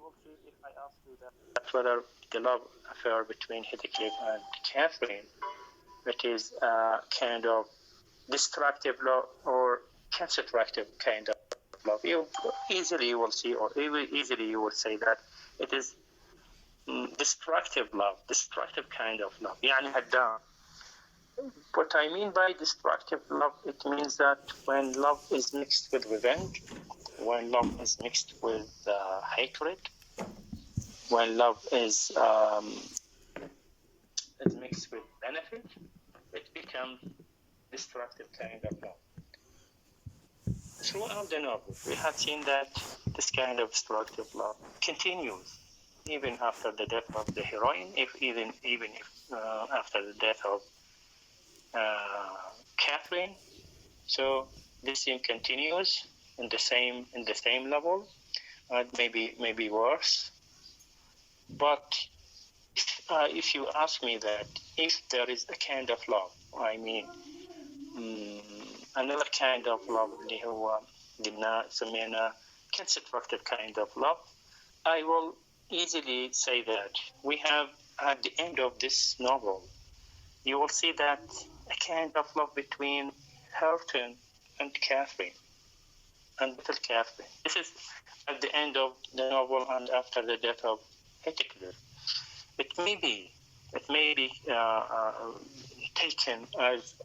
will see if I ask you that whether the love affair between Heathcliff and Catherine, it is a kind of destructive love or constructive kind of love. You easily will see, or easily you will say that it is destructive love, destructive kind of love. يعني هدام. What I mean by destructive love, it means that when love is mixed with revenge, when love is mixed with hatred, when love is mixed with benefit, it becomes destructive kind of love. Throughout the novel, we have seen that this kind of destructive love continues even after the death of the heroine, even if after the death of Catherine. So this scene continues in the same level, maybe worse. But if you ask me that if there is a kind of love, I mean another kind of love اللي هو قلنا سمينا constructive kind of love, I will easily say that we have at the end of this novel, you will see that a kind of love between Hareton and Catherine, and little Catherine. This is at the end of the novel and after the death of Heathcliff. It may be taken as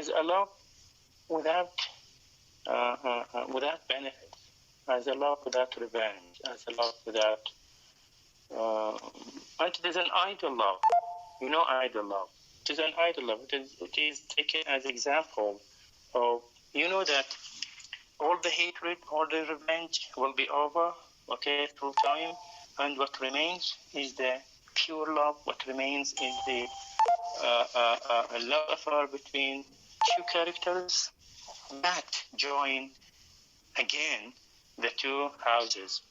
a love without benefit, as a love without revenge, as a love without, and it is an idle love. You know, idle love. It is an idle love. It is taken as example of, you know, that all the hatred, all the revenge will be over, okay, through time, and what remains is the pure love. What remains is the love affair between two characters that join again the two houses.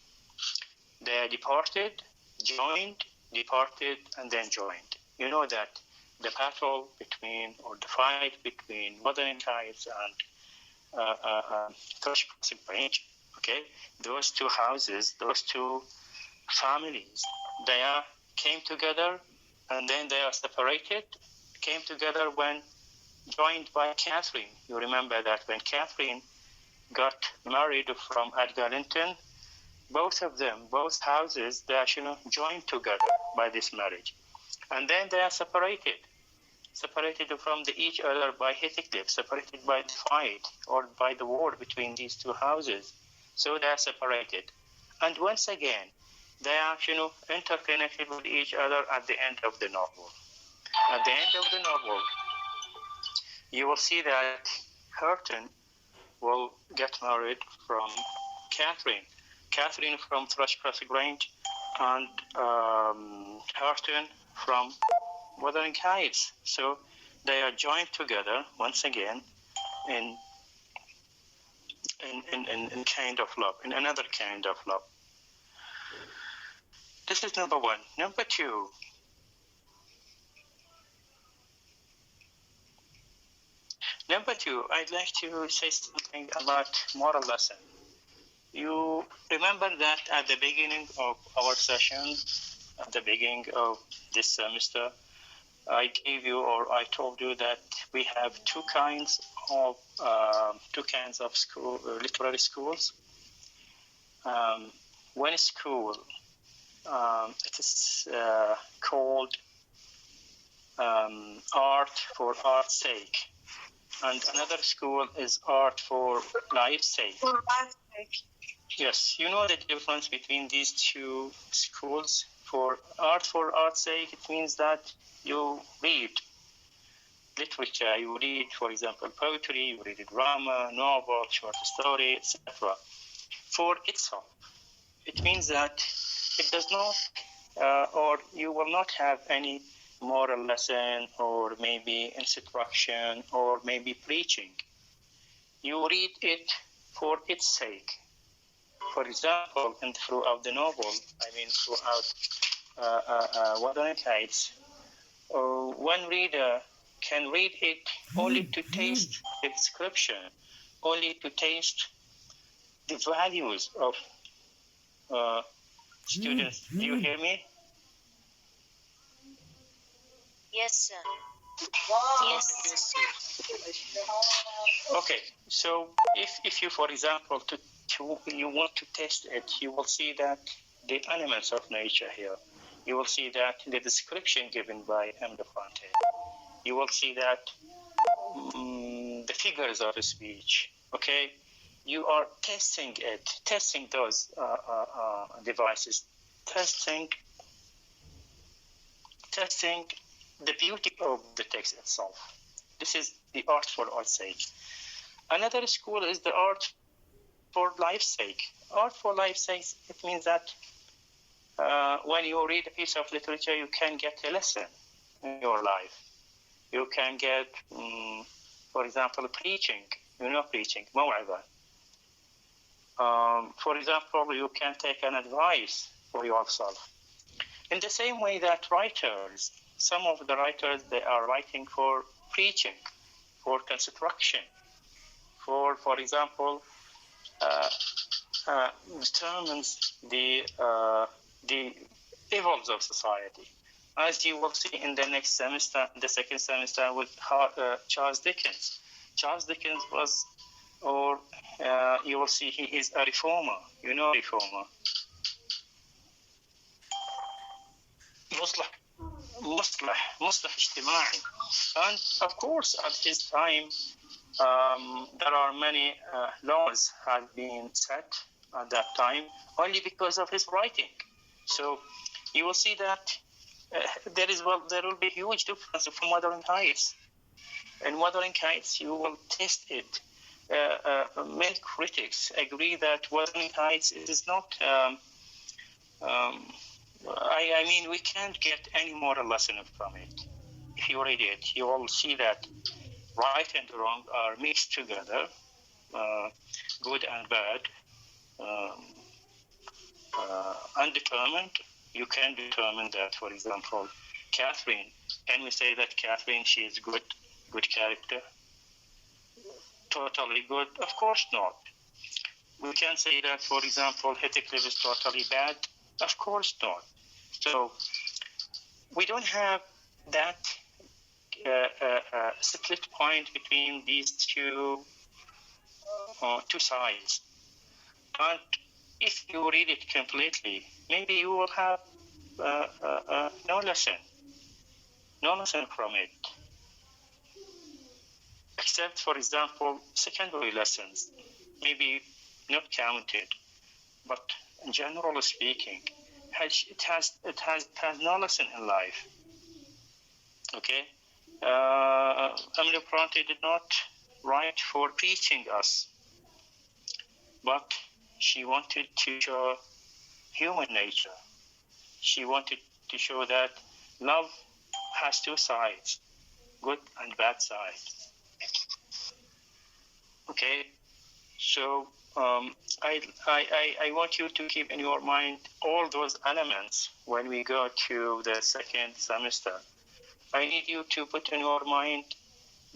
They departed, joined, departed, and then joined. You know that the battle between, or the fight between Wuthering Heights and Thrush Crossing Range, okay, those two houses, those two families, they came together and then they are separated, came together when joined by Catherine. You remember that when Catherine got married from Edgar Linton, both of them, both houses, they are joined together by this marriage. And then they are separated from each other by Heathcliff, separated by the fight or by the war between these two houses. So they are separated. And once again, they are interconnected with each other at the end of the novel. At the end of the novel, you will see that Hareton will get married from Catherine from Thrush Crossing Range, and Hareton from Wuthering Heights. So they are joined together once again in kind of love, in another kind of love. This is number one. Number two. I'd like to say something about moral lesson. You remember that at the beginning of our session, at the beginning of this semester, I told you that we have two kinds of literary schools. One school, it is called art for art's sake, and another school is art for life's sake. For life's sake. Yes, you know the difference between these two schools. For art's sake, it means that you read literature, you read, for example, poetry, you read drama, novel, short story, etc. For itself, it means that it does not, or you will not have any moral lesson, or maybe instruction, or maybe preaching. You read it for its sake. For example, and throughout the novel, throughout Wuthering Heights, one reader can read it only to taste the description, only to taste the values of students. Do you hear me? Yes, sir. Yes. Okay, so if you, for example, you want to test it, you will see that the elements of nature here. You will see that the description given by M. Dupont. You will see that the figures of speech. Okay, you are testing those devices, testing the beauty of the text itself. This is the art for art's sake. Another school is the art for life's sake. Art for life's sake, it means that when you read a piece of literature, you can get a lesson in your life. You can get, for example, preaching. Preaching, موعظة. For example, you can take an advice for yourself. In the same way that writers, some of the writers, they are writing for preaching, for construction, for example, determines the evils of society. As you will see in the next semester, the second semester, with Charles Dickens. Charles Dickens was, you will see he is a reformer. Reformer. مصلح اجتماعي. And of course, at his time, there are many laws had been set at that time only because of his writing. So you will see that there will be huge difference from Wuthering Heights. In Wuthering Heights, you will test it. Many critics agree that Wuthering Heights is not. I mean, we can't get any moral lesson from it. If you read it, you will see that right and wrong are mixed together, good and bad, undetermined. You can determine that, for example, Catherine. Can we say that Catherine, she is good character? Totally good? Of course not. We can say that, for example, Heathcliff is totally bad? Of course not. So we don't have that split point between these two sides. And if you read it completely, maybe you will have no lesson from it, except, for example, secondary lessons, maybe not counted, but generally speaking, it has no lesson in life. Okay, Emily Bronte did not write for preaching us, but she wanted to show human nature. She wanted to show that love has two sides, good and bad sides. Okay, so I want you to keep in your mind all those elements when we go to the second semester. I need you to put in your mind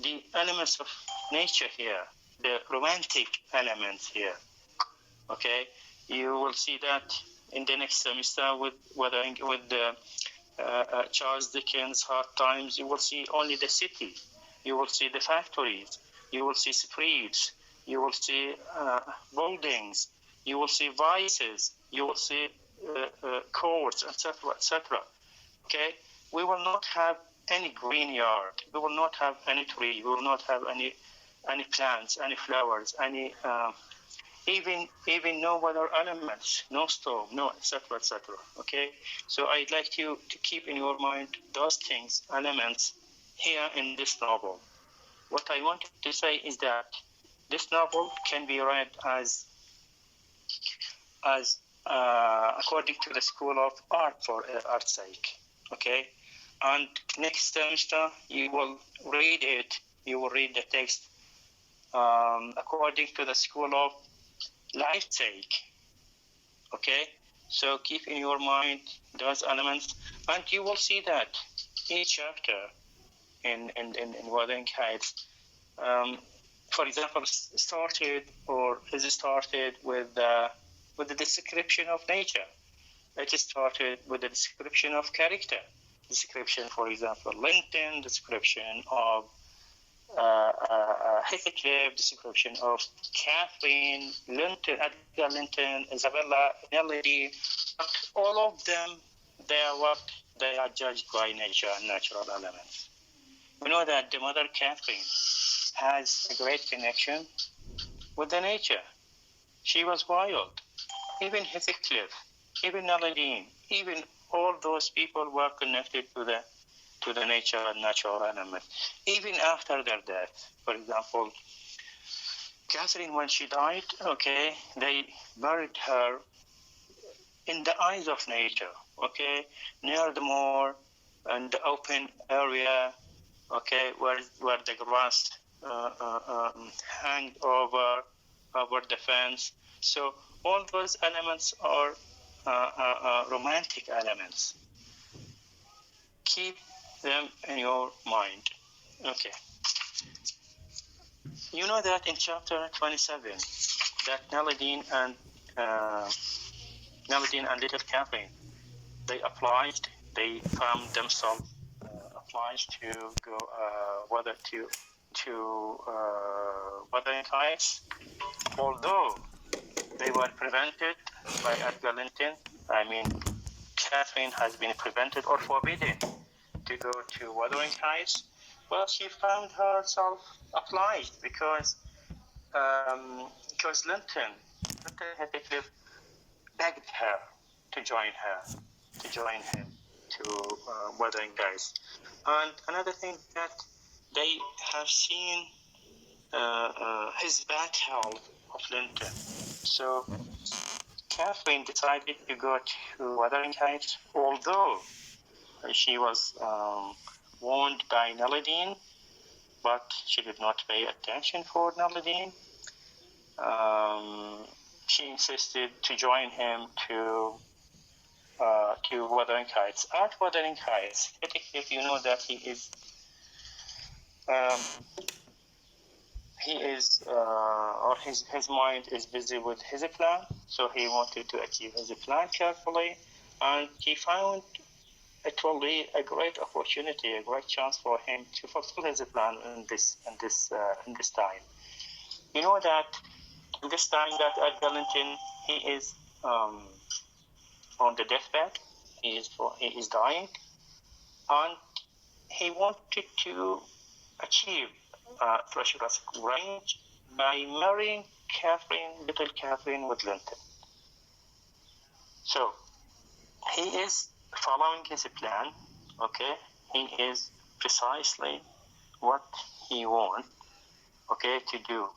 the elements of nature here, the romantic elements here. Okay, you will see that in the next semester with Charles Dickens' Hard Times. You will see only the city. You will see the factories. You will see streets. You will see buildings. You will see vices. You will see courts, etc., etc. Okay, we will not have any green yard. We will not have any tree. We will not have any plants, any flowers, any even no other elements, no stove, no etc., etc. Okay, so I'd like you to keep in your mind those things, elements here in this novel. What I wanted to say is that this novel can be read as according to the school of art for art's sake. Okay, and next semester you will read it. You will read the text according to the school of life's sake. Okay, so keep in your mind those elements, and you will see that each chapter in Wuthering Heights for example, is started with the description of nature. It started with the description of character. Description, for example, Linton, description of Heathcliff, description of Kathleen, Linton, Edgar Linton, Isabella, Nellie. All of them, they are judged by nature and natural elements. We know that the mother Kathleen has a great connection with the nature. She was wild. Even Heathcliff, even Nadine, even all those people were connected to the nature and natural element. Even after their death, for example, Catherine, when she died, okay, they buried her in the eyes of nature, okay, near the moor and the open area, okay, where the grass hang over the fence. So all those elements are romantic elements. Keep them in your mind. Okay. You know that in chapter 27, that Nelladine and little Catherine, they found themselves obliged to go wuthering heights, although they were prevented by Edgar Linton. I mean, Catherine has been prevented or forbidden to go to wuthering heights. Well, she found herself obliged because Linton Heathcliff begged her to join him to wuthering heights. And another thing that they have seen his bad health of Linton. So Catherine decided to go to wuthering heights, although she was warned by Nelladine, but she did not pay attention for Nelladine. She insisted to join him to wuthering heights. At wuthering heights, if you know that he his mind is busy with his plan, so he wanted to achieve his plan carefully, and he found it will be a great opportunity, a great chance for him to fulfill his plan in this time. You know that in this time that Edgar Linton, he is on the deathbed, he is dying, and he wanted to achieve Thrasher's range by marrying little Catherine with Linton. So he is following his plan, okay? He is precisely what he wants, okay, to do.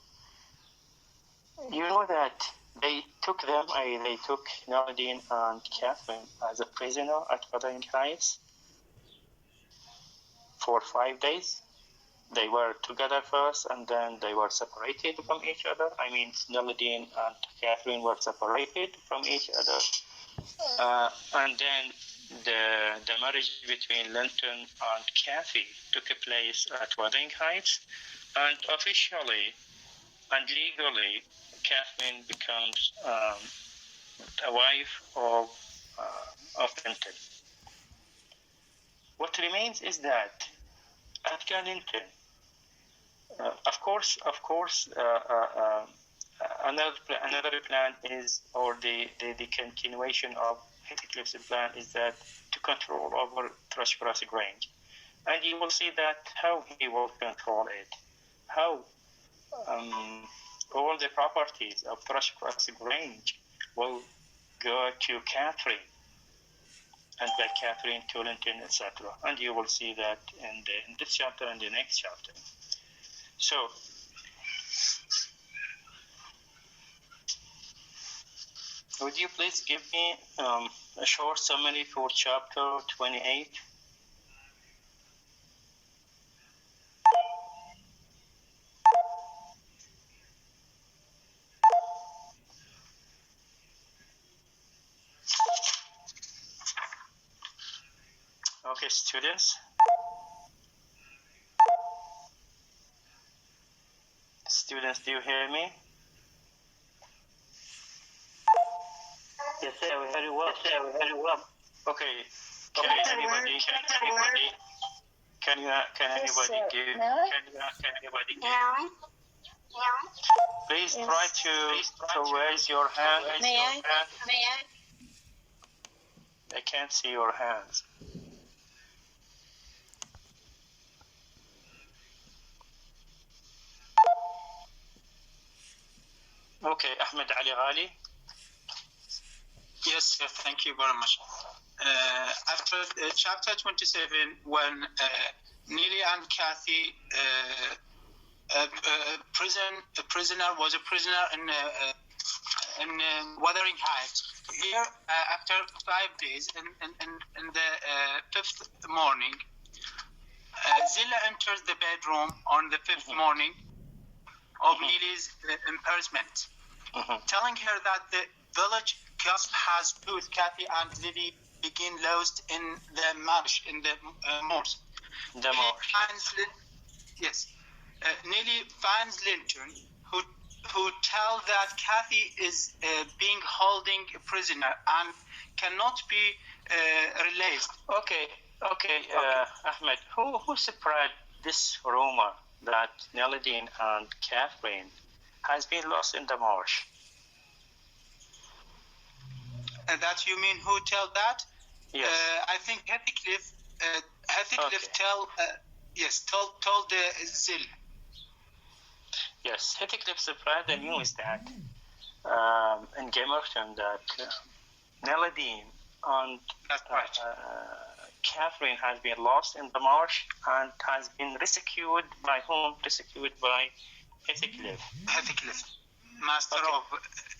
You know that they took Nadine and Catherine as a prisoner at wuthering heights for 5 days. They were together first, and then they were separated from each other. I mean, Nadine and Catherine were separated from each other. And then the marriage between Linton and Kathy took place at wuthering heights, and officially and legally, Catherine becomes a wife of Linton. What remains is that Edgar Linton, of course, another plan is, or the continuation of Heathcliff's plan is that to control over Thrushcross Grange, and you will see that how he will control it, how all the properties of Thrushcross Grange will go to Catherine, and by Catherine to Linton, etc. And you will see that in this chapter and the next chapter. So, would you please give me a short summary for chapter 28? Okay, students. students, do you hear me? Yes, sir, we hear you well. Yes, sir, we hear you well. Okay. Can anybody give? Can anybody give? Please try to raise your hand. May I? I can't see your hands. Okay, Ahmed Ali Ghali. Yes, sir, thank you very much. After chapter 27, when Neely and Kathy, a prisoner in Wuthering Heights. Here, after 5 days, in the fifth morning, Zilla enters the bedroom on the fifth morning of Neely's imprisonment, telling her that the village cusp has put Kathy and Lily begin lost in the marsh, in the moors. Yes. Neely finds Linton, who tell that Kathy is being holding a prisoner and cannot be released. Okay. Ahmed, who spread this rumor that Nelidine and Catherine has been lost in the marsh? That you mean who tell that? Yes. I think Heathcliff told the Zill. Yes, Heathcliff spread the news that in Gamerton that Nelidine and Catherine has been lost in the marsh and has been rescued by whom? Rescued by Heathcliff. Master of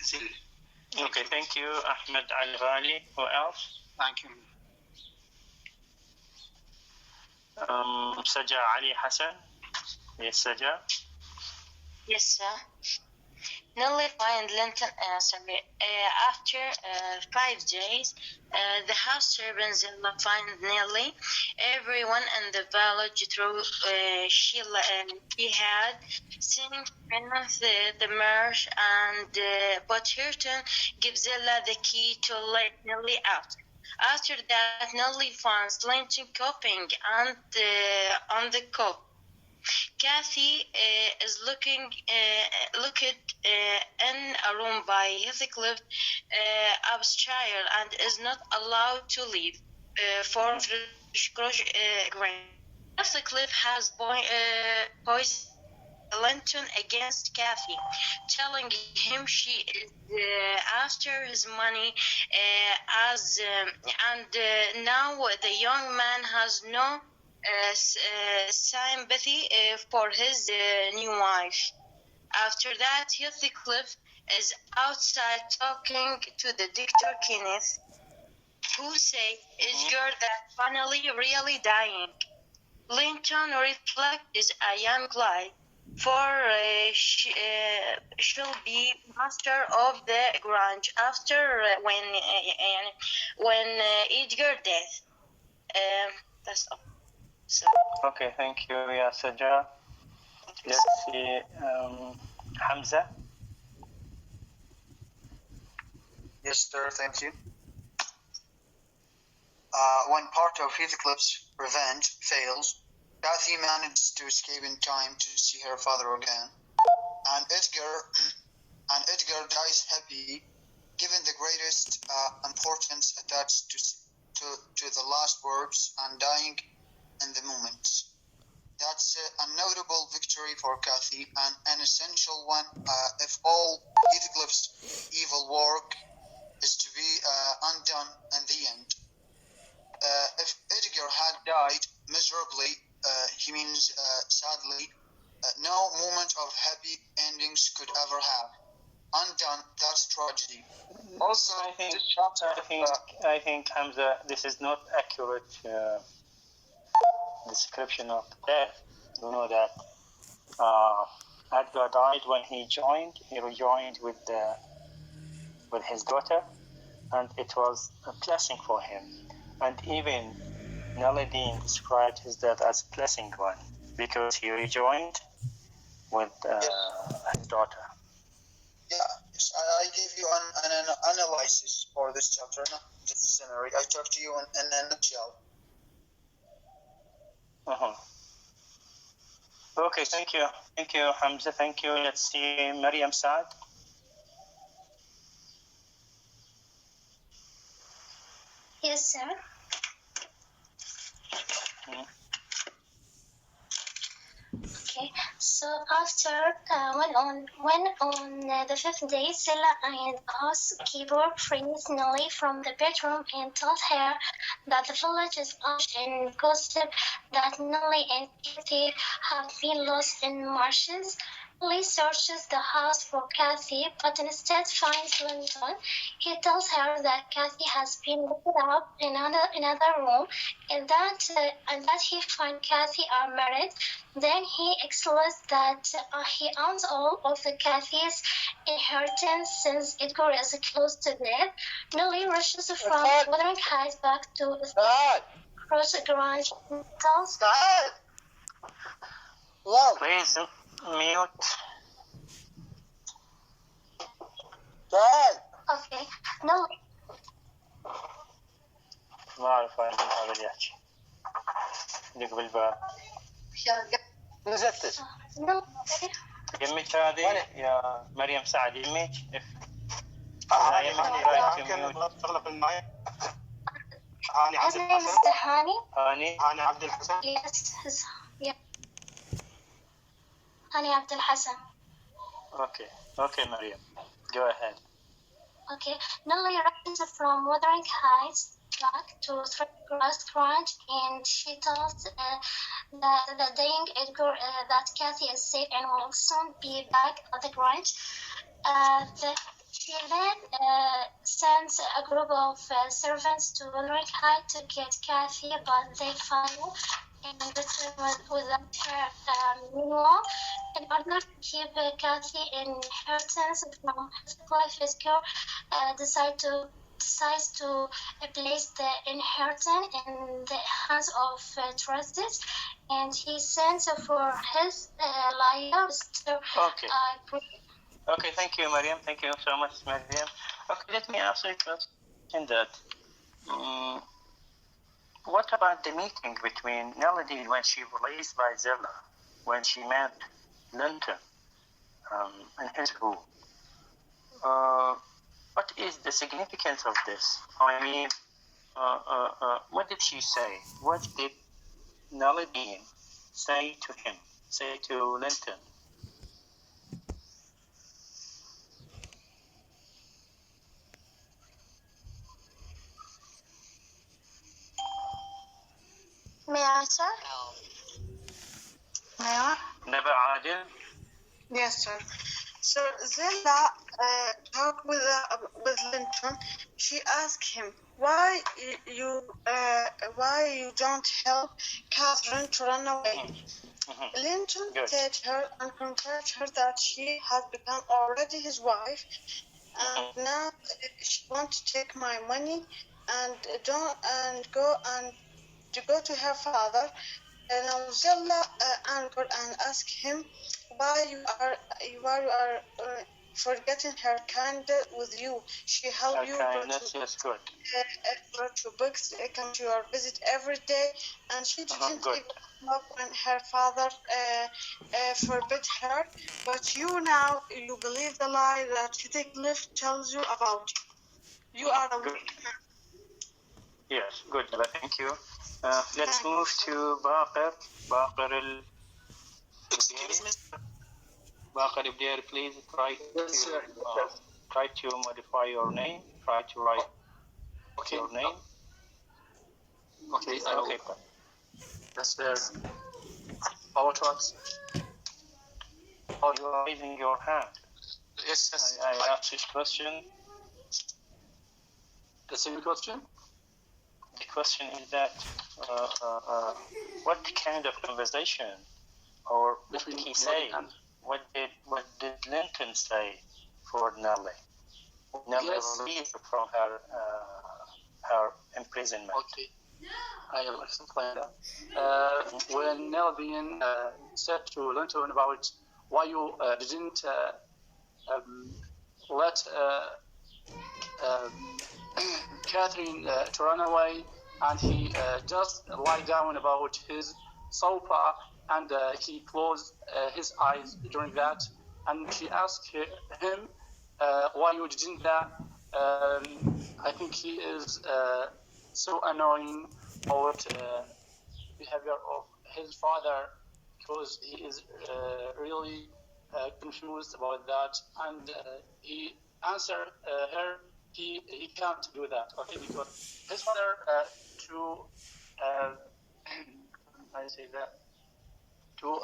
Zill. Okay, thank you, Ahmed Al Ghali. Who else? Thank you. Saja Ali Hassan. Yes, Saja. Yes, sir. Nelly find Linton after 5 days. The house servants find Nelly. Everyone in the village through she had seen the marsh, and but Hurton gives Zilla the key to let Nelly out. After that, Nelly finds Linton coping on the cop. Kathy is looking in a room by Heathcliff Upshire and is not allowed to leave for grain. Heathcliff has poisoned Linton against Kathy, telling him she is after his money, and now the young man has no sympathy for his new wife. After that, Heathcliff is outside talking to the Dr. Kenneth, who say is girl that finally really dying. Linton reflects a young lad, for she'll be master of the Grange after when Edgar death. That's all. So. Okay, thank you, Ya Saja. Let's see, Hamza. Yes, sir, thank you. When part of Heathcliff's revenge fails, Kathy manages to escape in time to see her father again, and Edgar dies happy, given the greatest importance attached to the last words and dying in the moment. That's a notable victory for Kathy, and an essential one if all Heathcliff's evil work is to be undone in the end. If Edgar had died miserably, he means sadly, no moment of happy endings could ever have. Undone, that's tragedy. Also, I think Hamza, this is not accurate description of death. You know that Edgar died when he rejoined with his daughter, and it was a blessing for him. And even Nelidine described his death as a blessing one, because he rejoined with his daughter. Yeah, yes, I gave you an analysis for this chapter, not just a summary. I talked to you in a nutshell. Okay, thank you, Hamza. Thank you. Let's see, Maryam Saad. Yes, sir. Okay, so after when on the fifth day, Silla and the housekeeper freed Nelly from the bedroom and told her that the village is ash and gossip that Nelly and Kitty have been lost in marshes. Nelly searches the house for Kathy, but instead finds Linton. He tells her that Kathy has been locked up in another room, and that he finds Kathy are married. Then he explains that he owns all of the Kathy's inheritance since Edgar is close to death. Nelly rushes from Wuthering Heights back to Cross Grange. Please mute. Okay, Nelly. ما أعرف أنا هذا اللي يحكي دق بالباب. نزلت يمك هذه يا مريم سعد يمك يمك تغلق الماي. His name is هاني عبد الحسن. Yes, yeah. Hani Abdul Hassan. Okay, Maryam, go ahead. Okay, Nelly rushes from Wuthering Heights back to Grass Grange, and she tells the dying Edgar that Kathy is safe and will soon be back at the Grange. She then sends a group of servants to Wuthering Heights to get Kathy, but they fail and return without her. Meanwhile, in order to keep Kathy inheritance from Heathcliff, Edgar decides to place the inheritance in the hands of trustees, and he sends for his lawyer, Mr. Okay, thank you, Maryam. Thank you so much, Maryam. Okay, let me ask you a question that what about the meeting between Nelly when she was raised by Zilla, when she met Linton in his room? What is the significance of this? I mean, what did she say? What did Nelly say to him, say to Linton? May I, sir? May I? Never Adil? Yes, sir. So Zilla talked with Linton. She asked him why you don't help Catherine to run away. Linton said her and confessed her that she has become already his wife, and now she wants to take my money and go to her father. And Zilla angered and asked him why you are forgetting her kindness with you. She helped you. Brought you books, come to your visit every day, and she didn't even love when her father forbid her. But you now believe the lie that Heathcliff tells you about you. You are a weak man. Yes, good. Thank you. Let's move to Baqir. Excuse me. Baqir, please try to modify your name. Try to write your name. Okay. That's there. Power trucks. Oh, you are raising your hand. Yes. I asked this question. The same question? The question is that what kind of conversation, or what did he say? What did Linton say for Nelly? Nelly released from her imprisonment. Okay. I will explain that. When Nelly said to Linton about why you didn't let Catherine to run away, and he just lie down about his sofa, and he closed his eyes during that, and she asked him why you didn't that. I think he is so annoying about behavior of his father, because he is really confused about that, and he answered her he can't do that, okay, because his father to I say that to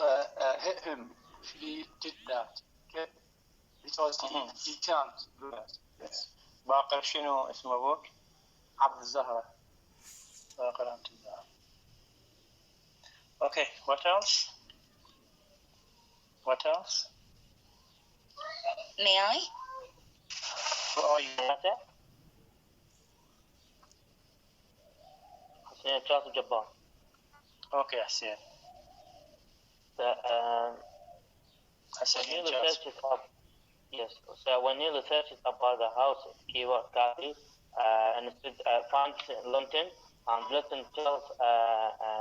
hit him, he did that, okay, because he can't do that. Yes. باقر شنو اسم ابوك؟ عبد الزهرة. باقر عبد الزهر. Okay, what else? What else? May I? Who are you, Mata? حسين شاطر جبار. Okay, حسين. When Neil searches up, yes. So when Neil searches about the house of keyword Kathy, and finds Linton, and Linton tells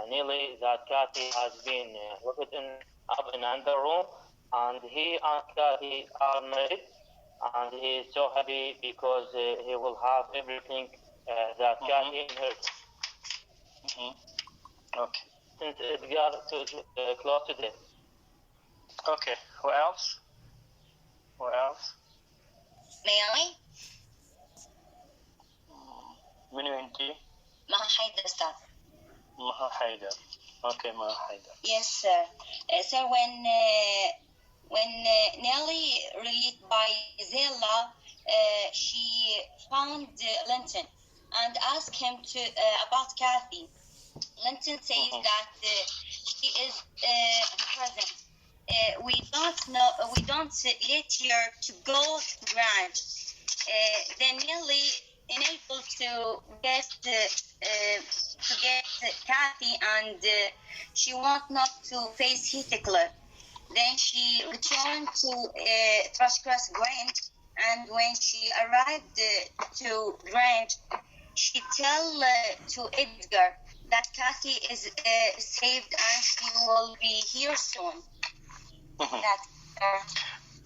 Neely that Kathy has been locked up in another room, and he and Kathy are married, and he is so happy because he will have everything that Kathy inherits. Okay. Since Edgar is close to death. Okay, who else? Who else? May I? منو انتي؟ Maha Haidar, sir. Maha Haidar. Okay, Maha Haidar. Yes, sir. So when Nelly released by Zella, she found Linton and asked him to about Kathy. Linton says that she is present. We don't let her to go to Grant. Then Nelly enabled to get Kathy, and she want not to face Heathcliff. Then she returned to Trashgrass Grange, and when she arrived to Grange, she tell to Edgar that Kathy is saved and she will be here soon.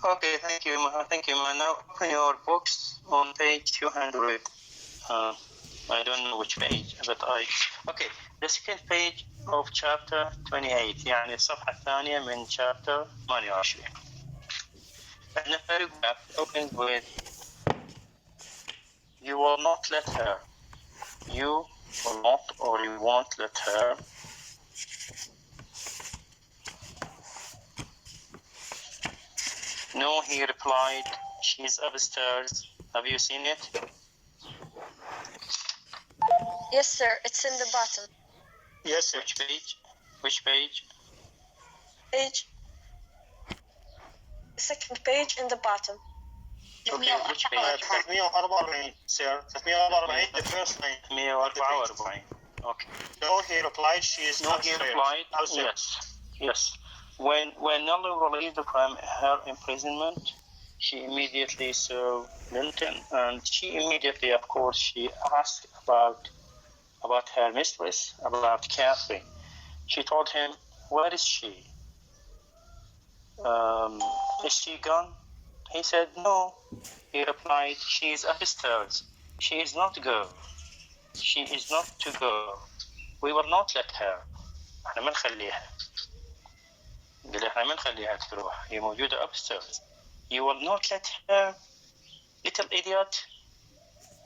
Okay, thank you, Maha. Thank you, Maha. Now open your books on page 200. I don't know which page, but okay, the second page of chapter 28, يعني الصفحة الثانية من chapter 28. And the paragraph opens with, you will not let her. You will not, or you won't let her. No, he replied, she's upstairs. Have you seen it? Yes, sir. It's in the bottom. Yes, sir. Which page? Which page? Second page in the bottom. Okay, which page? 344, sir. 344, the first line. 344. Okay. No, he replied, she is not upstairs. No, he replied, yes. When Nelly released from her imprisonment, she immediately saw Linton, and she immediately, of course, she asked about her mistress, about Catherine. She told him, where is she? Is she gone? He said, no. He replied, she is upstairs. She is not to go. She is not to go. We will not let her. احنا ما نخليها. قال احنا ما نخليها تروح. هي موجودة upstairs. You will not let her. Little idiot.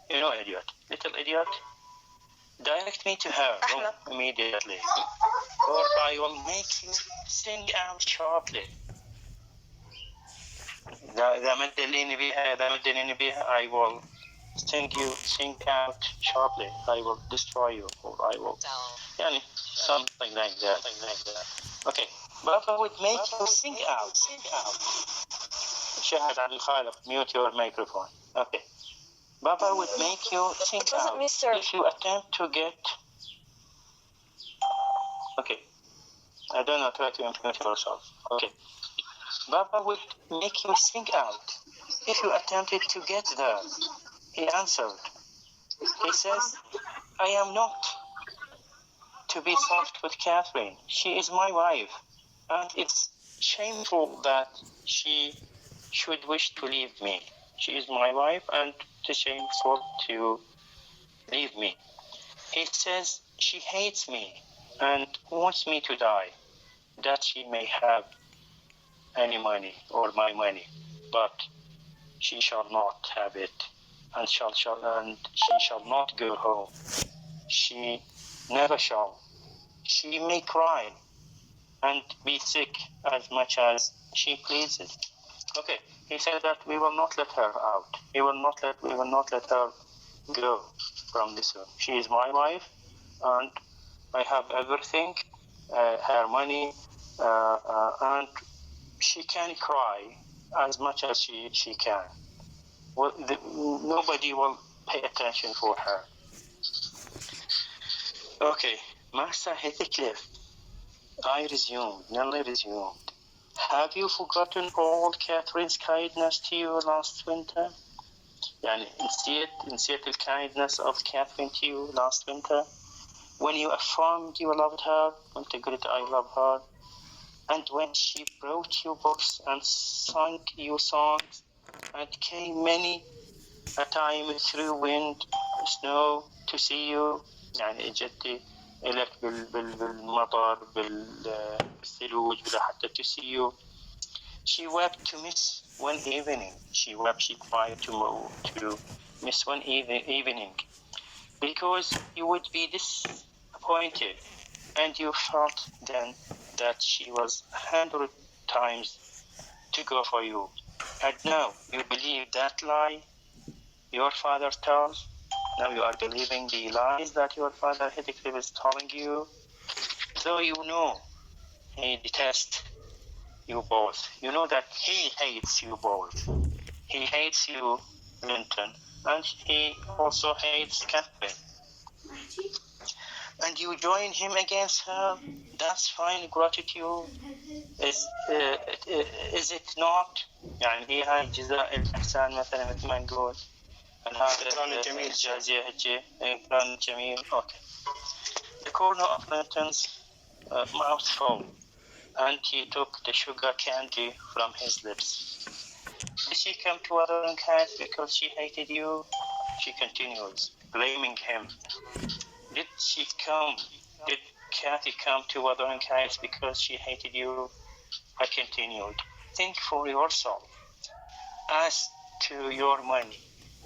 You know idiot. Little idiot. Direct me to her room immediately, or I will make you sing out sharply. إذا مدليني بها, I will sing out sharply. I will destroy you, or I will, يعني, something like that. Okay, Papa would make you sing out. شاهد على الخالق, mute your microphone. Okay. Baba would make you sing out if you attempt to get... Okay. I don't know, try to implement yourself. Okay. Papa would make you sing out if you attempted to get there. He answered. He says, I am not to be soft with Catherine. She is my wife, and it's shameful that she should wish to leave me. She is my wife, and it's shameful to leave me. He says she hates me and wants me to die, that she may have any money or my money, but she shall not have it, and she shall not go home. She never shall. She may cry and be sick as much as she pleases. Okay, he said that we will not let her out. We will not let her go from this room. She is my wife, and I have everything, her money, and she can cry as much as she can. Well, nobody will pay attention for her. Okay, Master Heathcliff, I resumed, Nelly resumed. Have you forgotten all Catherine's kindness to you last winter? يعني نسيت الكindness of Catherine to you last winter? When you affirmed you loved her, when you agreed I love her, and when she brought you books and sang you songs, and came many a time through wind, snow to see you, يعني جدي إلك بالمطر بالثلوج حتى to see you. She wept to miss one evening. She cried to miss one evening, because you would be disappointed, and you felt then that she was 100 times to go for you. And now you believe that lie your father tells. Now you are believing the lies that your father Heathcliff is telling you, though you know he detests you both. You know that he hates you both. He hates you, Linton, and he also hates Catherine. And you join him against her. That's fine gratitude. Is it not؟ يعني هي هاي جزاء الإحسان مثلا مثل ما نقول. هذا الجازية هجي إكرام جميل. Okay. The corner of Linton's mouth fell, and he took the sugar candy from his lips. Did she come to Wuthering Heights because she hated you? She continues, blaming him. Did Kathy come to Wuthering Heights because she hated you? I continued, think for yourself. As to your money,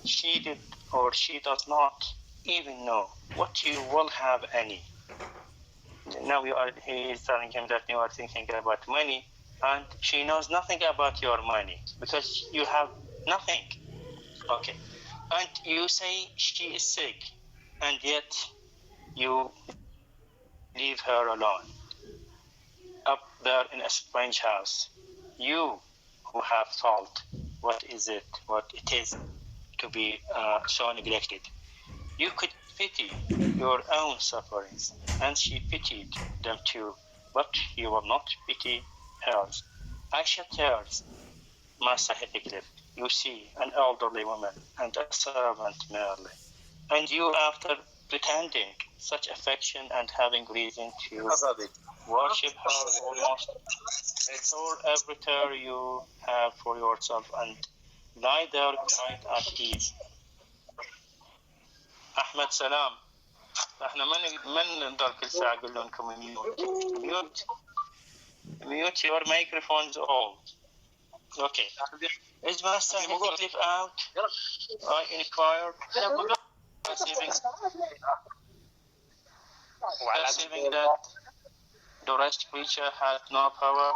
she did or she does not even know what you will have any. Now he is telling him that you are thinking about money, and she knows nothing about your money because you have nothing. Okay. And you say she is sick, and yet you leave her alone up there in a strange house. You who have felt what it is to be so neglected. You could pity your own sufferings, and she pitied them too, but you will not pity hers. I shed tears, Master Heathcliff. You see, an elderly woman and a servant merely, and you, after pretending such affection and having reason to worship her almost, restore every tear you have for yourself and lie there quite at ease. أحمد سلام. احنا ما نضل كل ساعة أقول لكم mute your microphones all. Okay. Is Master Heathcliff out? I inquired. Perceiving that the rest creature had no power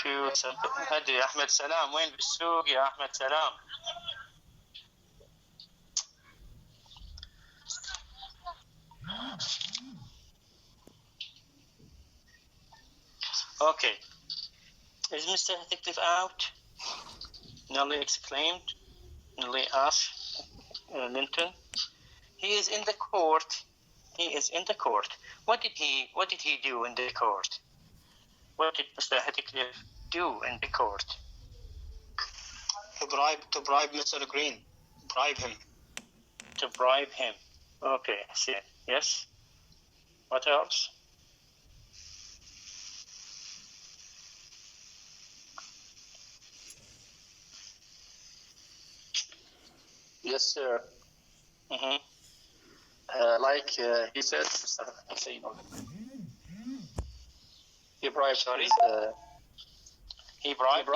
to هدي أحمد سلام وين بالسوق يا أحمد سلام؟ Okay. Is Mr. Heathcliff out? Nelly exclaimed. Nelly asked Linton. He is in the court. He is in the court. What did he do in the court? What did Mr. Heathcliff do in the court? To bribe Mr. Green. Bribe him. To bribe him. Okay, see. Yes. What else? Yes, sir. Mm-hmm. Like he said, Mr. Hussein, he bribed. Sorry? He bribed.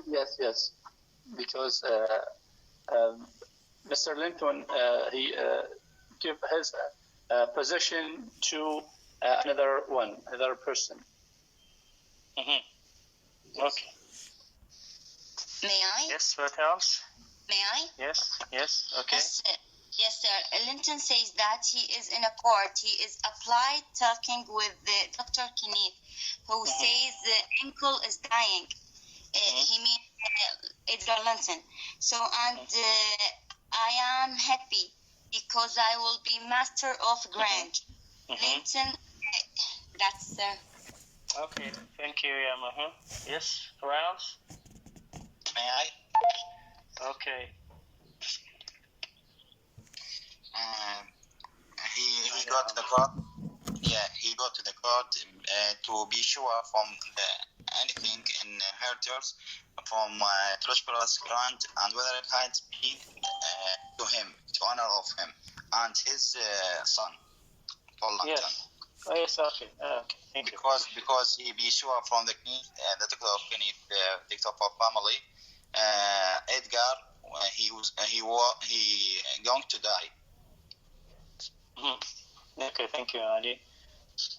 Yes. Because Mr. Lincoln, he gave his position to another person. Mm-hmm. Yes. Okay. May I? Yes. What else? May I? Yes. Okay. Yes, sir. Linton says that he is in a court. He is applied talking with Dr. Kenneth, who says the uncle is dying. He means Edgar Linton. So, and I am happy because I will be master of Grange. Linton, that's... Okay. Thank you, Yamaha. Yes. Who else? May I? Okay. He got to the court. Yeah, he got to the court to be sure from anything inheritors from Trishpara's grant and whether it had been to him, to honor of him and his son, Paul Langton. Yes. Oh, yes. Okay. Thank you. Because he be sure from the doctor of Kenneth, doctor of family, Edgar, he going to die. Mm-hmm. Okay, thank you, Ali.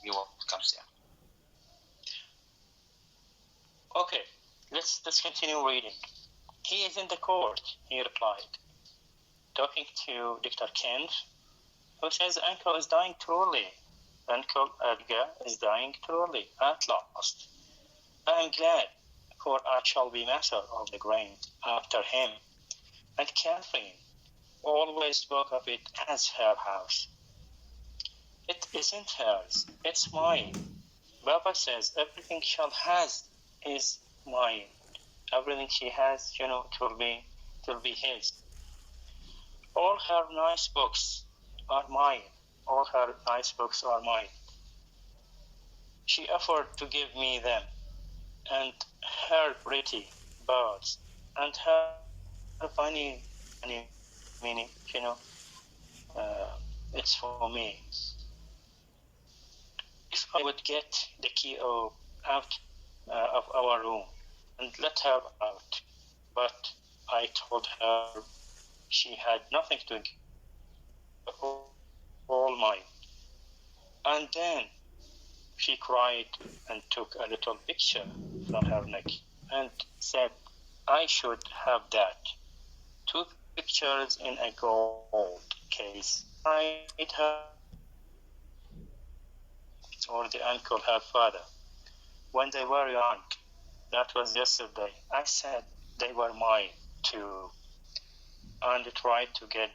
You're welcome, sir. Okay, let's continue reading. He is in the court, he replied, talking to Dr. Kent, who says Uncle is dying truly. Uncle Edgar is dying truly, at last. I am glad, for I shall be master of the grain after him. And Catherine always spoke of it as her house. It isn't hers, it's mine. Baba says everything she has is mine. Everything she has, it will be his. All her nice books are mine. All her nice books are mine. She offered to give me them, and her pretty birds, and her funny, it's for me. If I would get the key out of our room and let her out, but I told her she had nothing to give, all mine. And then she cried and took a little picture from her neck and said, I should have that. 2 pictures in a gold case. I'd her or the uncle, her father, when they were young. That was yesterday. I said they were mine too, and tried to get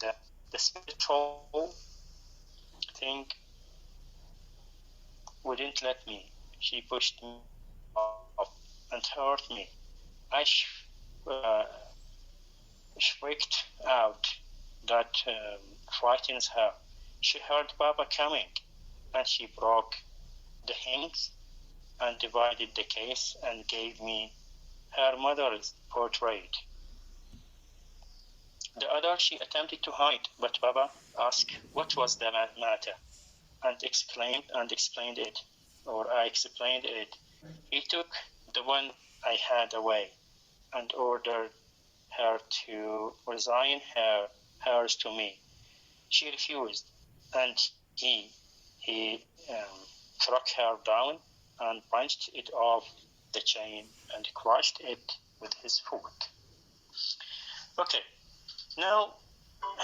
the spiritual thing wouldn't let me. She pushed me off and hurt me. I shrieked out. That frightens her. She heard Baba coming, and she broke the hinges and divided the case and gave me her mother's portrait. The other she attempted to hide, but Baba asked what was the matter, and explained it, or I explained it. He took the one I had away and ordered her to resign hers to me. She refused, and he struck her down and punched it off the chain and crushed it with his foot. Okay, now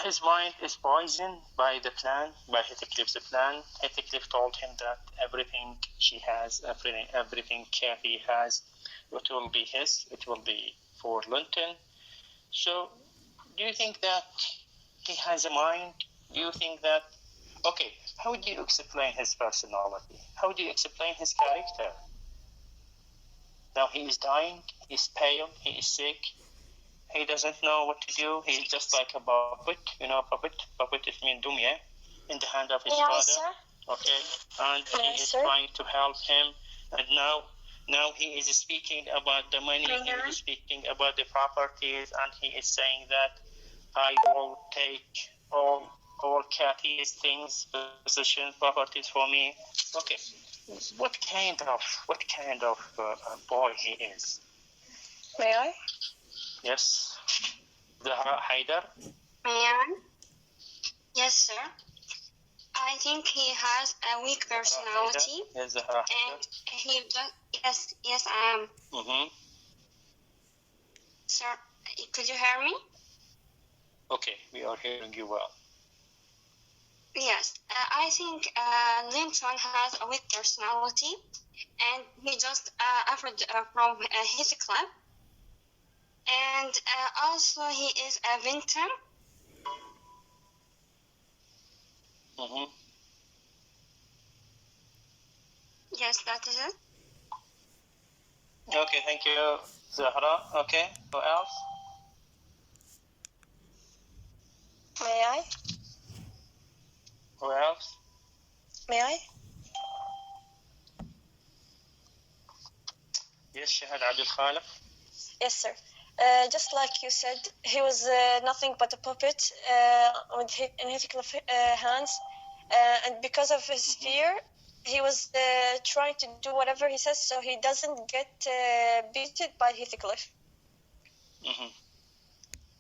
his mind is poisoned by the plan, by Heathcliff's plan. Heathcliff told him that everything she has, everything Kathy has, it will be his, it will be for Linton. So, do you think that he has a mind? Do you think that, okay, how do you explain his personality? How do you explain his character? Now he is dying, he's pale, he is sick, he doesn't know what to do, he's just like a puppet, puppet is mean dumya, in the hand of his father. Sir? Okay, and he is trying to help him, and now he is speaking about the money, he is speaking about the properties, and he is saying that I will take all Kathy's things, possessions, properties for me. Okay, what kind of boy he is? May I? Yes, Zahra Haider. May I? Yes, sir. I think he has a weak personality. Yes, Zahra. And he just, yes, I am. Mm-hmm. Sir, could you hear me? Okay, we are hearing you well. Yes, I think Linton has a weak personality, and he just offered from his club, and also he is a victim. Mm-hmm. Yes, that is it. Okay, thank you, Zahra. Okay, who else? May I? Who else? May I? Yes, Shahad Abdul Khaliq. Yes, sir. Just like you said, he was nothing but a puppet in his hands, and because of his fear, he was trying to do whatever he says so he doesn't get beaten by Heathcliff. Mm-hmm.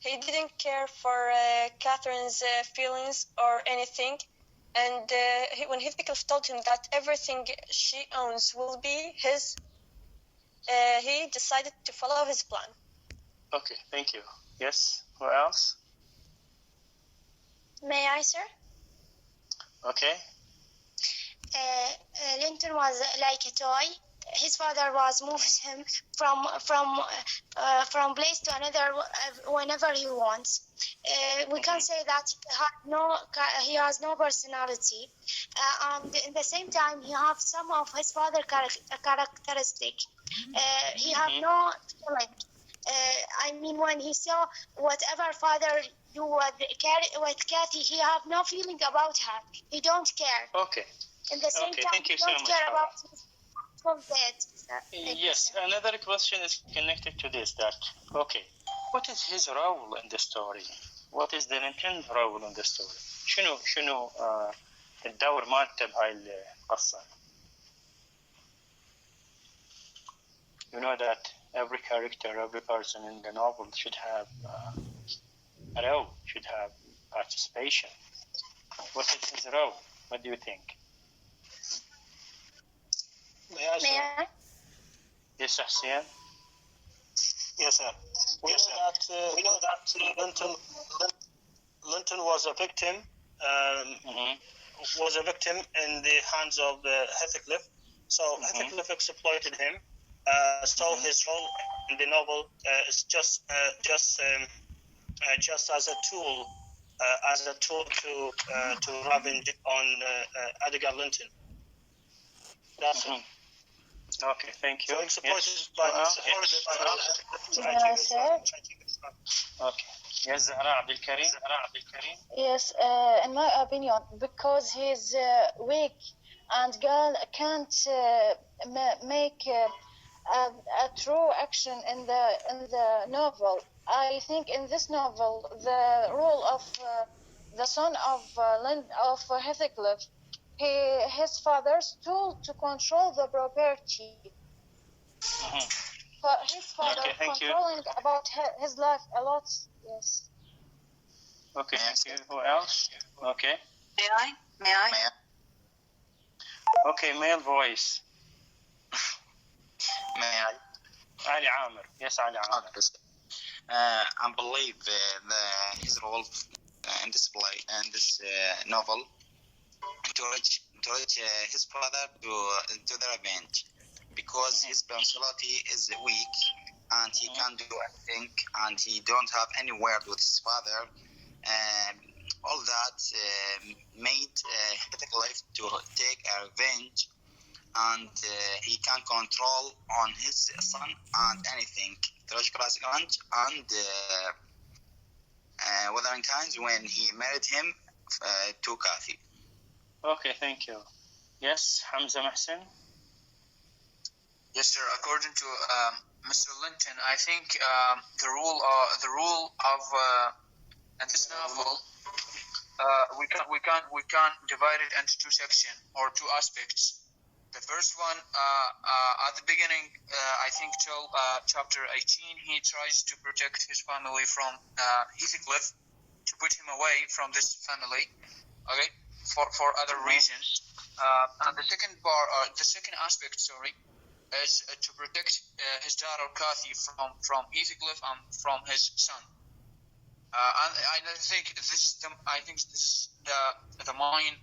He didn't care for Catherine's feelings or anything, and when Heathcliff told him that everything she owns will be his, he decided to follow his plan. Okay, thank you. Yes, who else? May I, sir? Okay. Linton was like a toy. His father was moves him from place to another whenever he wants. We can say that he has no personality, and in the same time he has some of his father characteristic. He have no feeling. I mean, when he saw whatever father do with Kathy, he have no feeling about her. He don't care. Okay. In the same time, thank you so don't much. care about his dead. Yes, another question is connected to this. Okay, what is his role in the story? What is the Linton role in the story? شنو الدور مالته بهاي القصة? You know that every character, every person in the novel should have a role, should have participation. What is his role? What do you think? May I? Yes, Hussein. Yes, sir. We know that Linton was a victim. Was a victim in the hands of Heathcliff. So Heathcliff exploited him. So his role in the novel is just as a tool, to revenge on Edgar Linton. That's it. Okay, thank you. So supported by Okay. Yes, Zahra Abdul Karim. Yes, in my opinion, because he's weak and girl can't make a true action in the novel. I think in this novel, the role of the son of Heathcliff, his father's tool to control the property. His father controlling about his life a lot. Yes. Okay, thank you. Who else? Okay. May I? Okay, male voice. May I? Ali Amr. Yes, Ali Amr. I believe his role in this play and this novel to reach his father to the revenge, because his personality is weak and he can't do anything and he don't have any word with his father. All that made Heathcliff to take a revenge and he can control on his son and anything. Trishka's grant and wuthering heights when he married him to Kathy. Okay, thank you. Yes, Hamza Mahsen. Yes, sir. According to Mr. Linton, I think the rule of in this novel, we can divide it into two sections or two aspects. The first one, at the beginning, I think till chapter 18, he tries to protect his family from Heathcliff, to put him away from this family, okay, for other reasons. And the second aspect, is to protect his daughter Kathy from Heathcliff and from his son. And I think this is the main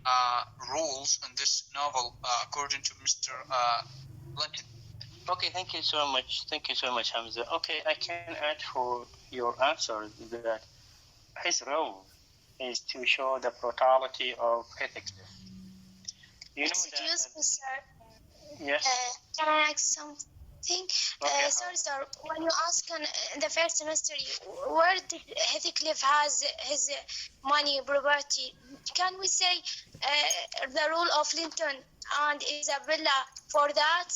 rules in this novel, according to Mr. Linton. Okay, thank you so much. Thank you so much, Hamza. Okay, I can add for your answer that his role is to show the brutality of Heathcliff. You know Excuse me, sir. Yes. Can I ask something? Okay, sorry, sir. When you ask in the first semester, where did Heathcliff has his money, property? Can we say the rule of Linton and Isabella for that?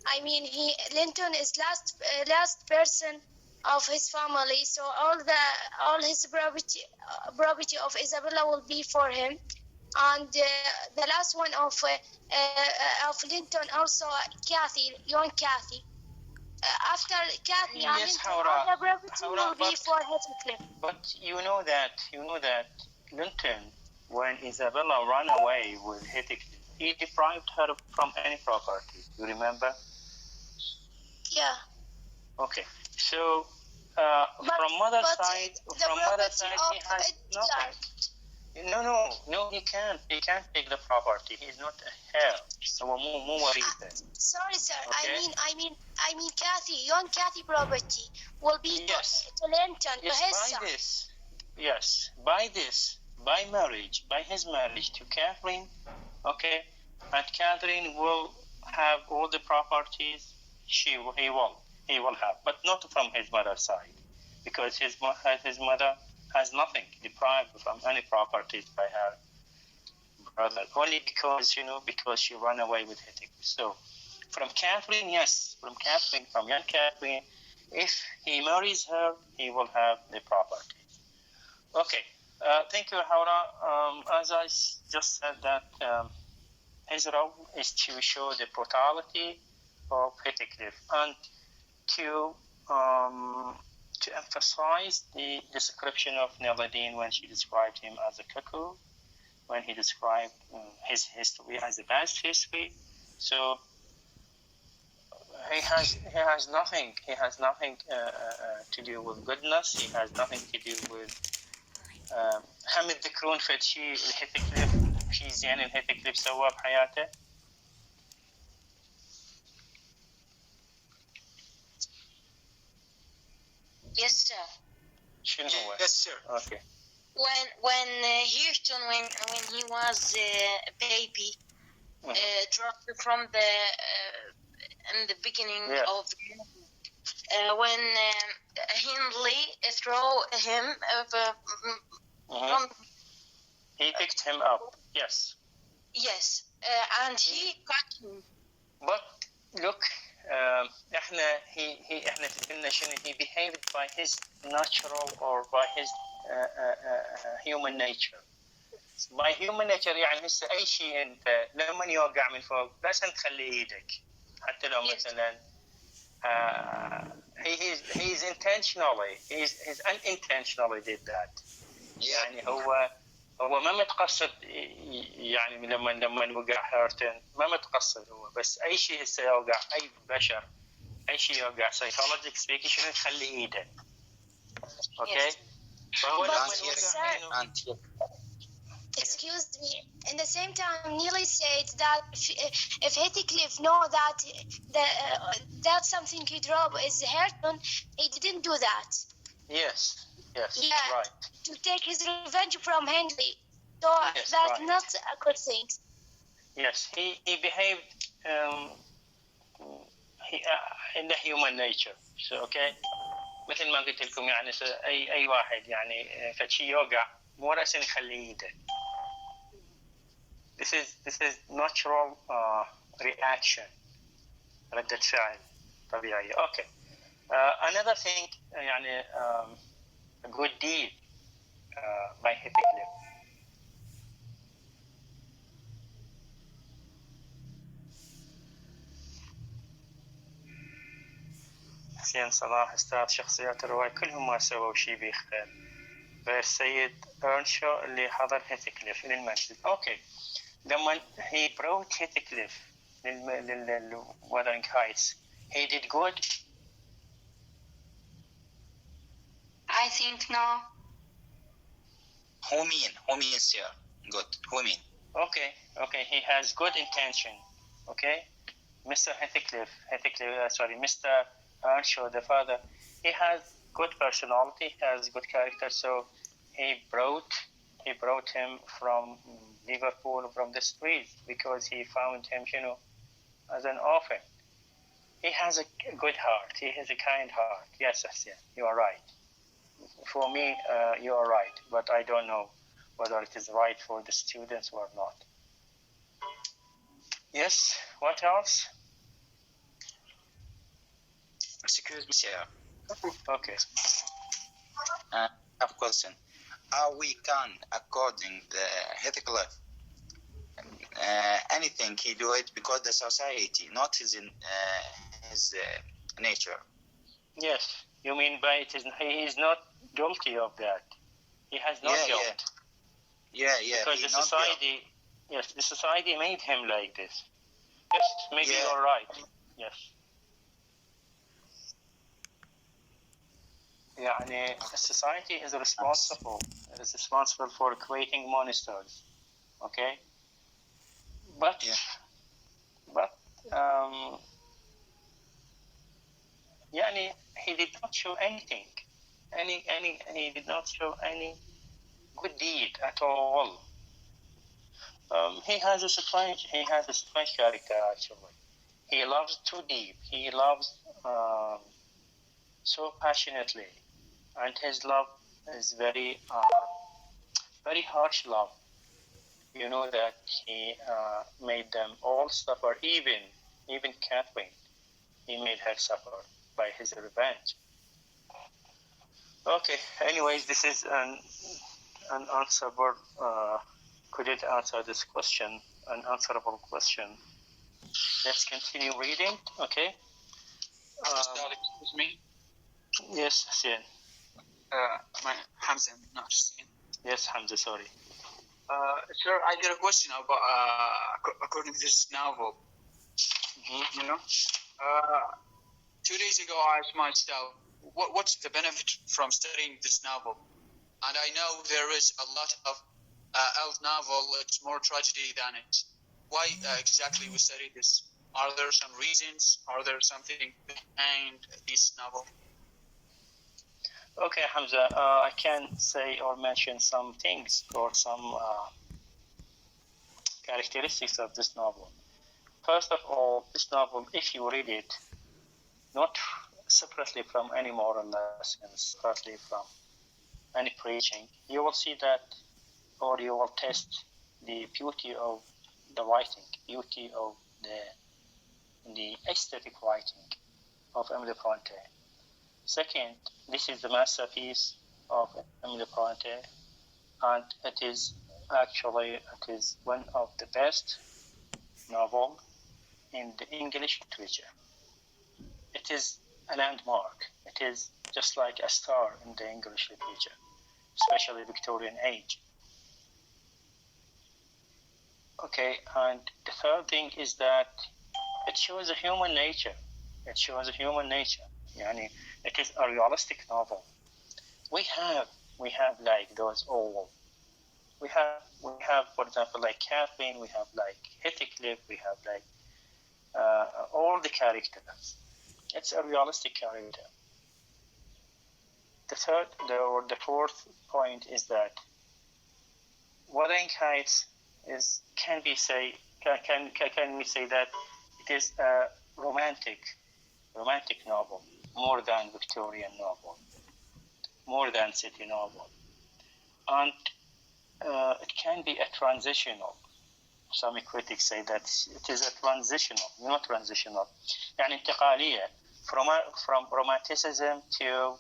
I mean, Linton is last person of his family, so all his property of Isabella will be for him, and the last one of Linton also Kathy, young Kathy. After Kathy, yes, all the property will be for Heathcliff. But you know that Linton, when Isabella ran away with Heathcliff, he deprived her from any property. You remember? Yeah. Okay, so from mother's side, he has nothing. No, he can't. He can't take the property. He's not a heir. Sorry, sir. Okay. I mean, Kathy, young Kathy property will be to Linton, to his son. By marriage, by his marriage to Catherine, okay, and Catherine will have all the properties he will have, but not from his mother's side, because his mother has nothing, deprived from any properties by her brother, only because she ran away with Heathcliff. So from Catherine, from young Catherine, if he marries her, he will have the property. Okay, thank you, Haura. As I just said that his role is to show the brutality of Heathcliff and to emphasize the description of Neladine when she described him as a cuckoo, when he described his history as a past history. So he has nothing. He has nothing to do with goodness. He has nothing to do with هم يذكرون في شيء الهيثكليف شيء زين الهيثكليف سواه بحياته. Yes, sir. شنو هو؟ Yes, sir. Okay. When Houston, when he was a baby, dropped from the in the beginning of when Hindley threw him from. He picked him up. Yes. Yes, and he got him. But look, احنا تقولنا شنو he behaved by his natural or by his human nature. By human nature يعني هسه أي شيء أنت لما يوقع من فوق لازم تخلي إيدك حتى لو مثلا he's unintentionally did that. يعني هو ما متقصد يعني لما وقع هيرتن ما متقصد هو بس أي شيء هسه يوقع أي بشر أي شيء يوقع psychological speaking شنو تخلي إيده. Okay. فهو لما Excuse me. In the same time, Neely said that if Heathcliff know that something he dropped is Hareton, he didn't do that. Yes, right. To take his revenge from Hindley. So that's not a good thing. Yes, he behaved عنده human nature. So, okay. مثل ما قلت لكم يعني اي واحد يعني فشي يوقع مو راسا يخليه يده. This is natural reaction. ردة فعل طبيعية. Okay. Another thing يعني a good deed by Heathcliff. حسين صلاح أستاذ شخصيات الرواية كلهم ما سووا شيء بخير غير السيد إرنشو اللي حضر هيثكليف للمنزل. أوكي. لما he brought Heathcliff لل Wuthering Heights, he did good. I think no. Who mean, sir? Good. Who mean? Okay. He has good intention. Okay. Mr. Heathcliff, Mr. Earnshaw, the father, he has good personality, has good character, so he brought him from Liverpool, from the streets, because he found him, as an orphan. He has a good heart. He has a kind heart. Yes, you are right. For me, you are right, but I don't know whether it is right for the students or not. Yes, what else? Excuse me, sir. Okay. I have a question. We can, according to Heathcliff, anything he do it because the society, not his nature. Yes, you mean by it is he is not guilty of that. He has no guilt. Yeah. Because the society, the society made him like this. Yes, maybe you're right. Yes. يعني society is responsible. It is responsible for creating monsters. Okay. But يعني he did not show anything. He did not show any good deed at all. He has a strange character actually. He loves too deep. He loves so passionately, and his love is very harsh love. You know that he made them all suffer, even Catherine. He made her suffer by his revenge. Okay. Anyways, this is an unanswerable. Could it answer this question? An answerable question. Let's continue reading. Okay. Excuse me. Yes, Hussein. Hamza, not Hussein. Yes, Hamza. Sorry. Sir, I got a question about according to this novel. Mm-hmm. 2 days ago, I asked myself, what's the benefit from studying this novel? And I know there is a lot of else novel. It's more tragedy than it. Why exactly we study this? Are there some reasons? Are there something behind this novel? Okay, Hamza, I can say or mention some things or some characteristics of this novel. First of all, this novel, if you read it, not separately from any moral lessons, separately from any preaching, you will see that, or you will test the beauty of the writing, beauty of the aesthetic writing of Emily Bronte. Second, this is the masterpiece of Emily Bronte, and it is one of the best novels in the English literature. It is a landmark. It is just like a star in the English literature, especially Victorian age. Okay, and the third thing is that it shows a human nature. Yani, it is a realistic novel. We have like those old. We have, for example, like Catherine. We have like Heathcliff. We have like all the characters. It's a realistic character. The fourth point is that Wuthering Heights can we say that it is a romantic novel, more than Victorian novel, more than city novel. And it can be a transitional. Some critics say that it is a transitional, يعني انتقالية from romanticism to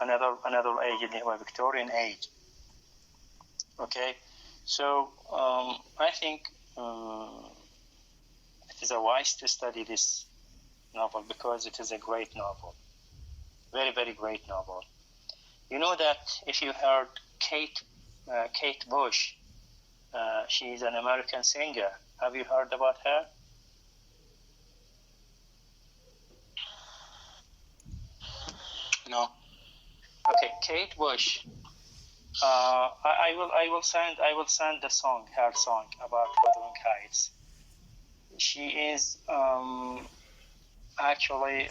another age اللي هو Victorian age. Okay, so I think it is a wise to study this novel because it is a great novel, very, very great novel. You know that if you heard Kate Bush, she's an American singer. Have you heard about her? No. Okay, Kate Bush. I will send the song, her song about Wuthering Heights. She is actually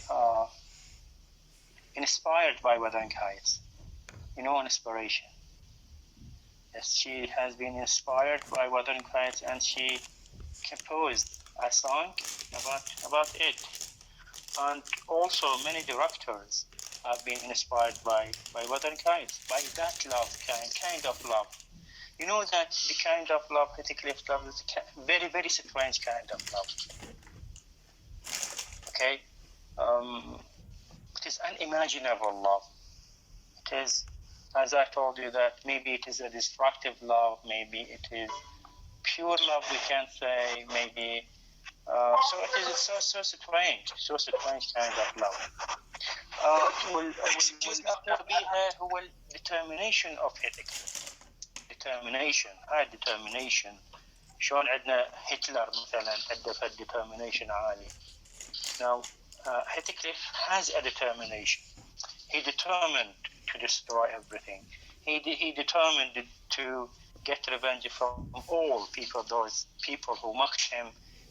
inspired by Wuthering Heights. You know, inspiration. Yes, she has been inspired by Wuthering Heights, and she composed a song about it. And also many directors have been inspired by Wuthering Heights, by that love, kind of love. You know that the kind of love, Heathcliff love, is a very, very strange kind of love. Okay? It is unimaginable love. It is, as I told you, that maybe it is a destructive love, maybe it is pure love, we can say, maybe. So it is so strange kind of love. والأقوى بها هو determination of Heathcliff. هاي determination. شلون عندنا هتلر مثلا عنده determination عالي. Now Heathcliff has a determination. He determined to destroy everything. He determined to get revenge from all people, those people who mocked him,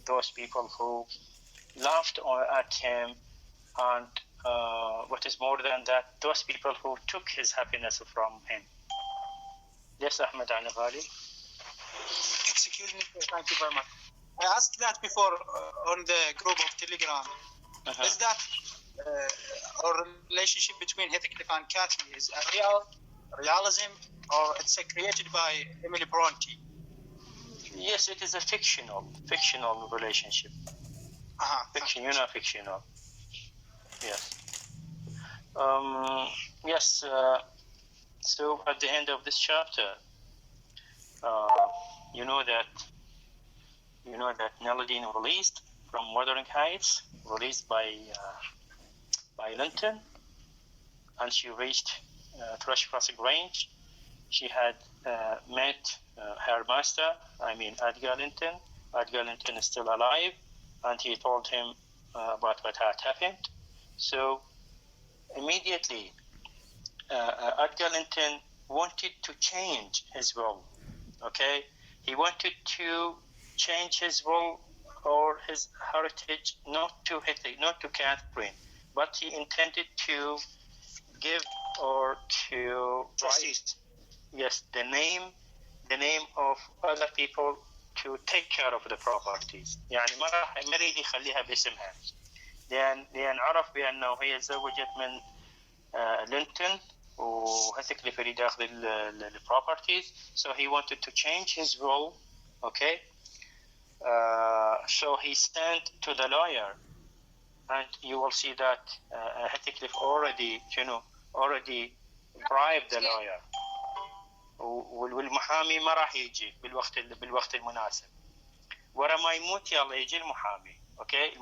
those people who laughed at him, and what is more than that, those people who took his happiness from him. Yes, Ahmed Anaghali. Excuse me, thank you very much. I asked that before on the group of Telegram. Is that our relationship between Heathcliff and Cathy is a realism, or it's created by Emily Bronte? Yes, it is a fictional relationship. Fictional. Yes. Yes. So at the end of this chapter, you know that Nelladine released from Wuthering Heights, released by Linton, and she reached Thrushcross Grange. She had met her master, Edgar Linton. Edgar Linton is still alive, and he told him about what had happened. So immediately, Edgar Linton wanted to change his will. Okay, he wanted to change his will or his heritage, not to Catherine, but he intended to give or to write, yes, the name of other people to take care of the properties. يعني ما يريد يخليها باسمها لأن عرف بأنه هي تزوجت من لينتون وهيثكليف يريد ياخذ the properties, so he wanted to change his will. Okay, so he sent to the lawyer, and you will see that Heathcliff already bribed the lawyer. والمحامي ما راح يجي بالوقت المناسب. ورا ما يموت يلا يجي المحامي. اوكي،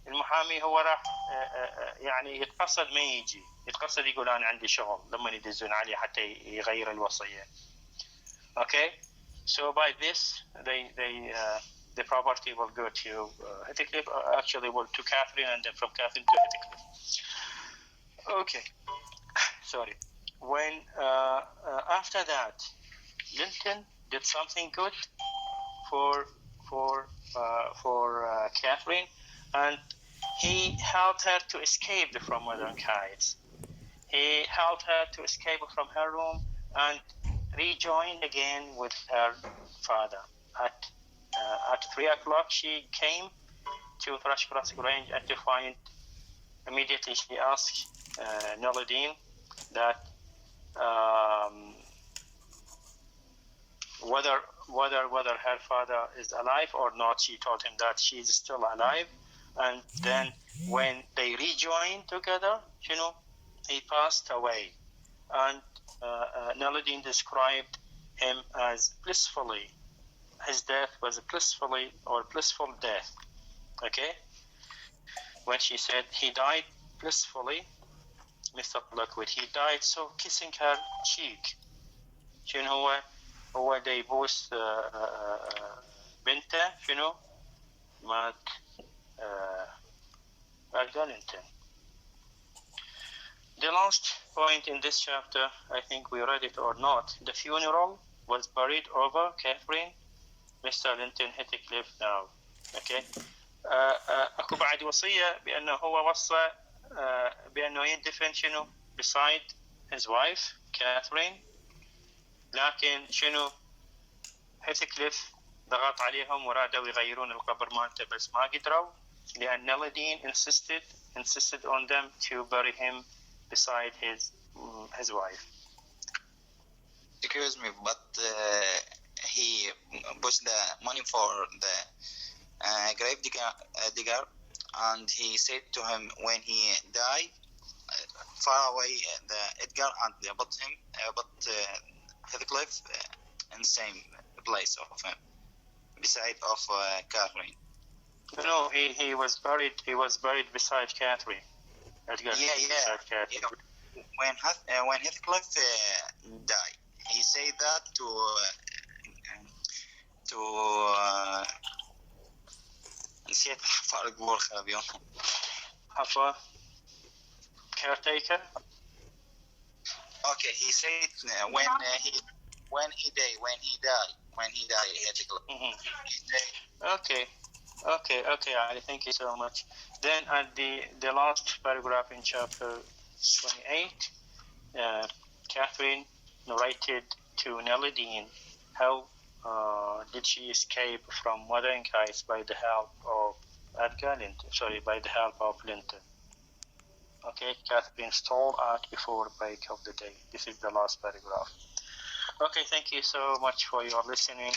المحامي هو راح يعني يتقصد ما يجي، يتقصد يقول انا عندي شغل لما يدزون عليه حتى يغير الوصية. Okay, so by this the property will go to Heathcliff, actually will to Catherine, and then from Catherine to Heathcliff. Okay, sorry. When after that, Linton did something good for Catherine, and he helped her to escape from Wuthering Heights. He helped her to escape from her room and rejoin again with her father. At 3 o'clock, she came to Thrushcross Grange and to find. Immediately she asked Noladine that whether her father is alive or not. She told him that she is still alive, and then when they rejoined together, he passed away, and Noladine described him as blissfully. His death was a blissful death. Okay. When she said he died blissfully, Mr. Blackwood, he died so kissing her cheek. هو ده يبوس بنته مات Arlington. The last point in this chapter, I think we read it or not, the funeral was buried over Catherine, Mr. Linton Heathcliff now. Okay. اكو بعد وصية بأنه هو وصى بأنه يندفن beside his wife Catherine، لكن هيثكليف ضغط عليهم ورادوا يغيرون القبر مالته بس ما قدروا لأن Noladine insisted on them to bury him beside his wife. Excuse me, but he pushed the money for the grave digger, and he said to him when he died, far away the Edgar, and put Heathcliff in the same place of him, beside of Catherine. No, he was buried. He was buried beside Catherine. Edgar. Beside Catherine. Yeah. When Heathcliff died, he said that to نسيت فارق بورخة اليوم. عفوا. Caretaker. Okay, he said when he died, Heathcliff. Okay, Ali, thank you so much. Then at the last paragraph in chapter 28, Catherine narrated to Noladine how did she escape from Wuthering Heights by the help of Linton. Okay, Catherine stole out before break of the day. This is the last paragraph. Okay, thank you so much for your listening.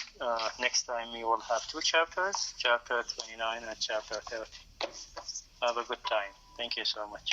Next time we will have two chapters, chapter 29 and chapter 30. Have a good time. Thank you so much.